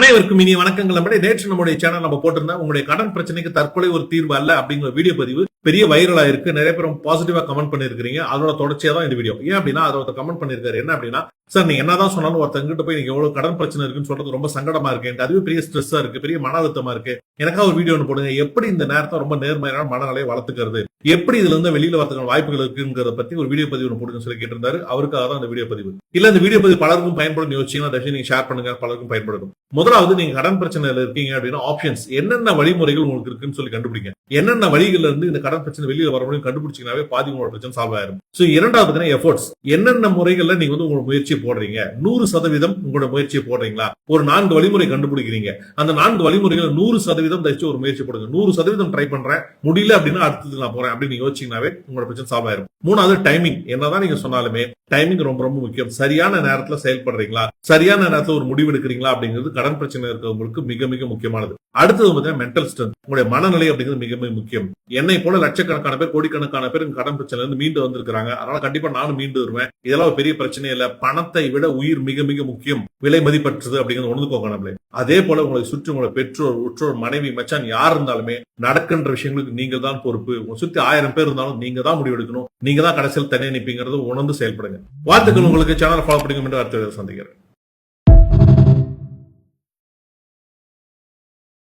அனைவருக்கும் இனிய வணக்கங்கள். நேற்று நம்முடைய சேனல் நம்ம போட்டிருந்தா உங்களுடைய கடன் பிரச்சனைக்கு தற்கொலை ஒரு தீர்வு அல்ல அப்படிங்கிற வீடியோ பதிவு பெரிய வைரலா இருக்கு. நிறைய பேர் பாசிட்டிவா கமெண்ட் பண்ணிருக்கீங்க. அதோட தொடர்ச்சியா தான் இந்த வீடியோ. ஏன் அப்படின்னா அதோட கமெண்ட் பண்ணிருக்காரு என்ன அப்படின்னா, சார் நீங்க என்னதான் சொன்னாலும் ஒருத்தங்கிட்ட போய் நீங்க எவ்வளவு கடன் பிரச்சனை இருக்குன்னு சொல்றது ரொம்ப சங்கடமா இருக்கு, அதுவே பெரிய ஸ்ட்ரெஸ்ஸா இருக்கு, பெரிய மன அழுத்தமா இருக்கு, எனக்கா ஒரு வீடியோ ஒன்று போடுங்க, எப்படி இந்த நேரத்தை ரொம்ப நேர்மையான மனநிலையை வளர்த்துக்கிறது, எப்படி இதுல இருந்து வெளியில வரதுக்கான வாய்ப்புகள் இருக்குங்கிறத பத்தி ஒரு வீடியோ பதிவு போடுங்க சொல்லி கேட்டிருந்தாரு. அவருக்காக தான் இந்த வீடியோ பதிவு. இல்ல இந்த வீடியோ பதிவு பலருக்கும் பயன்படும் யோசிச்சீங்கன்னா தயவுசெய்து நீங்க ஷேர் பண்ணுங்க, பலருக்கும் பயன்படும். முதலாவது நீங்க கடன் பிரச்சனையில இருக்கீங்க அப்படின்னா ஆப்ஷன்ஸ் என்னென்ன வழிமுறைகள் உங்களுக்கு இருக்குன்னு சொல்லி கண்டுபிடிங்க. என்னென்ன வழிகள்ல இருந்து இந்த கடன் பிரச்சனை வெளியில வர முடியும் கண்டுபிடிச்சீங்கன்னாவே பாதி உங்களோட பிரச்சனை சால்வ் ஆயிரும். சோ இரண்டாவது எஃபோர்ட்ஸ், என்னென்ன முறைகள்ல நீங்க உங்களோட முயற்சியை போடுறீங்க, 100% உங்களோட முயற்சியை போடுறீங்களா, ஒரு 4 வழிமுறை கண்டுபிடிக்கிறீங்க, அந்த 4 வழிமுறைகள் 100% தயச்சு ஒரு முயற்சி போடுங்க. 100% ட்ரை பண்றேன், முடியல அப்படின்னா அடுத்தது நான் போறேன் அப்படின்னு யோசிச்சீங்கன்னாவே உங்களோட பிரச்சனை சால்வ் ஆயிரும். மூணாவது டைமிங். என்னதான் நீங்க சொன்னாலுமே டைமிங் ரொம்ப ரொம்ப முக்கியம். சரியான நேரத்துல செயல்படுறீங்களா, சரியான நேரத்துல ஒரு முடிவு எடுக்கிறீங்களா அப்படிங்கிறது கடன் பிரச்சனை இருக்கிறவங்களுக்கு மிக மிக முக்கியமானது. அடுத்தது மென்டல் ஸ்ட்ரென்த், உங்களுடைய மனநிலை அப்படிங்கிறது மிக மிக முக்கியம். என்னை போல லட்சக்கணக்கான பேர், கோடிக்கணக்கான பேர் கடன் பிரச்சனை இருந்து மீண்டு வந்திருக்காங்க. அதனால கண்டிப்பா நானும் மீண்டு வருவேன். இதெல்லாம் ஒரு பெரிய பிரச்சனை இல்ல. பணத்தை விட உயிர் மிக மிக முக்கியம், விலை மதிப்பற்றது அப்படிங்கிறது உணர்ந்துக்கோங்க. நம்மளே அதே போல உங்களை சுற்றி உங்களை பெற்றோர், உற்றோர், மனைவி, மச்சான் யார் இருந்தாலுமே நடக்கின்ற விஷயங்களுக்கு நீங்க தான் பொறுப்பு. உங்களை சுத்தி 1000 பேர் இருந்தாலும் நீங்க தான் முடிவு எடுக்கணும். நீங்க தான் கடைசியில் தனியாக நிற்பீங்கிறது உணர்ந்து செயல்படுங்க. வாழ்த்துக்கள். உங்களுக்கு சேனல் ஃபாலோ பண்ணுங்க என்று அடுத்த சந்திக்கிறேன்.